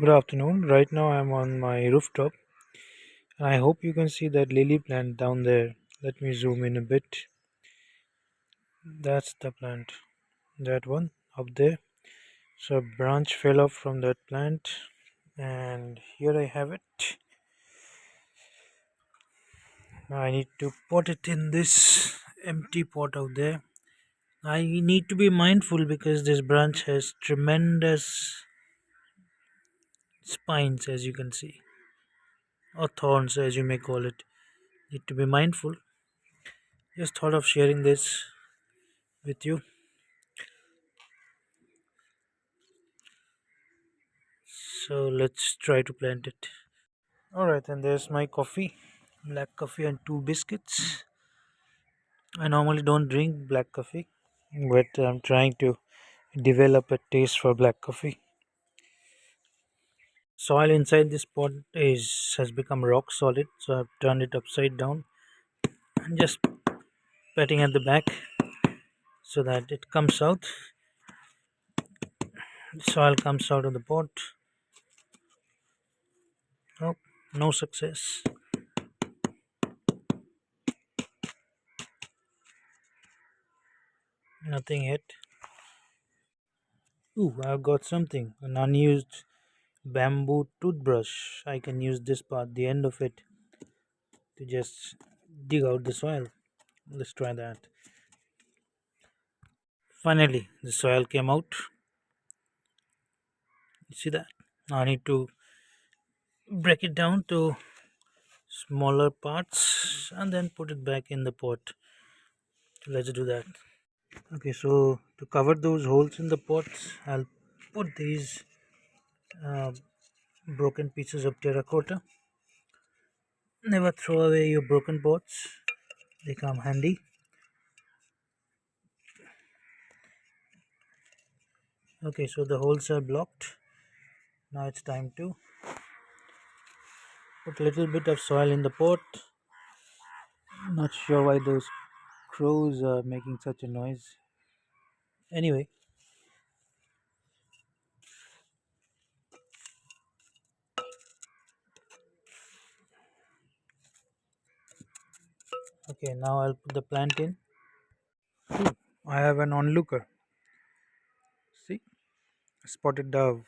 Good afternoon. Right now I'm on my rooftop and I hope you can see that lily plant down there. Let me zoom in a bit. That's the plant. That one up there. So a branch fell off from that plant and here I have it. Now I need to pot it in this empty pot out there. I need to be mindful because this branch has tremendous spines, as you can see, or thorns as you may call it. Need to be mindful. Just thought of sharing this with you. So let's try to plant it. Alright, and there's my coffee, black coffee, and two biscuits. I normally don't drink black coffee, but I'm trying to develop a taste for black coffee. Soil inside this pot is has become rock solid, so I've turned it upside down and just patting at the back so that it comes out. The soil comes out of the pot. Oh, no success. Nothing hit. Ooh, I've got something. An unused bamboo toothbrush. I can use this part, the end of it, to just dig out the soil. Let's try that. Finally, the soil came out. You see that? Now I need to break it down to smaller parts and then put it back in the pot. So let's do that. Okay, so to cover those holes in the pots, I'll put these uh, broken pieces of terracotta. Never throw away your broken pots, they come handy. Okay, so the holes are blocked. Now it's time to put a little bit of soil in the pot. Not sure why those crows are making such a noise. Anyway, okay, now I'll put the plant in. Ooh, I have an onlooker. See, a spotted dove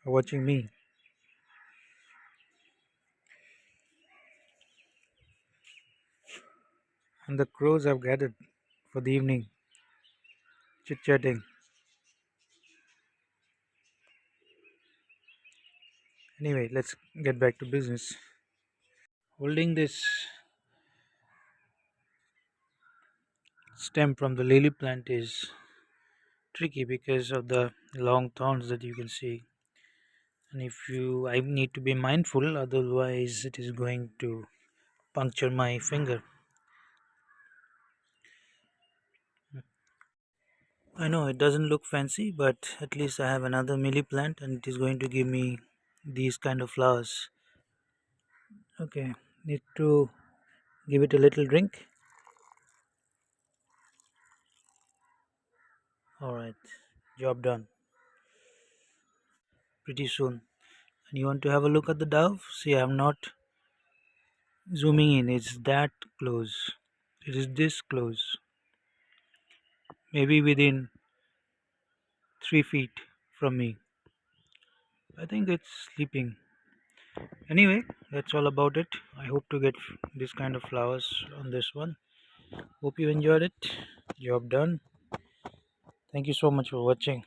watching me. And the crows have gathered for the evening, chit chatting. Anyway, let's get back to business. Holding this stem from the lily plant is tricky because of the long thorns that you can see. And if you, I need to be mindful, otherwise, it is going to puncture my finger. I know it doesn't look fancy, but at least I have another milli plant and it is going to give me these kind of flowers. Okay, need to give it a little drink. Alright, job done. Pretty soon. And you want to have a look at the dove? See, I'm not zooming in, it's that close. It is this close. Maybe within 3 feet from me. I think it's sleeping. Anyway, that's all about it. I hope to get this kind of flowers on this one. Hope you enjoyed it. Job done. Thank you so much for watching.